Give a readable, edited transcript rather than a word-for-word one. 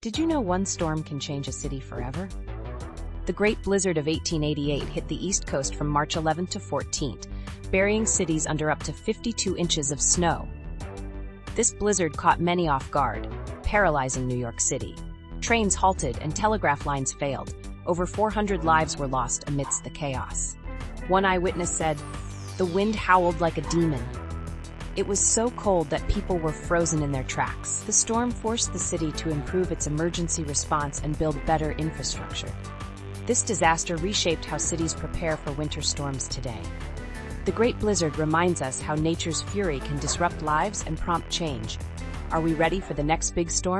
Did you know one storm can change a city forever? The Great Blizzard of 1888 hit the East Coast from March 11th to 14th, burying cities under up to 52 inches of snow. This blizzard caught many off guard, paralyzing New York City. Trains halted and telegraph lines failed. Over 400 lives were lost amidst the chaos. One eyewitness said, "The wind howled like a demon." It was so cold that people were frozen in their tracks. The storm forced the city to improve its emergency response and build better infrastructure. This disaster reshaped how cities prepare for winter storms today. The Great Blizzard reminds us how nature's fury can disrupt lives and prompt change. Are we ready for the next big storm?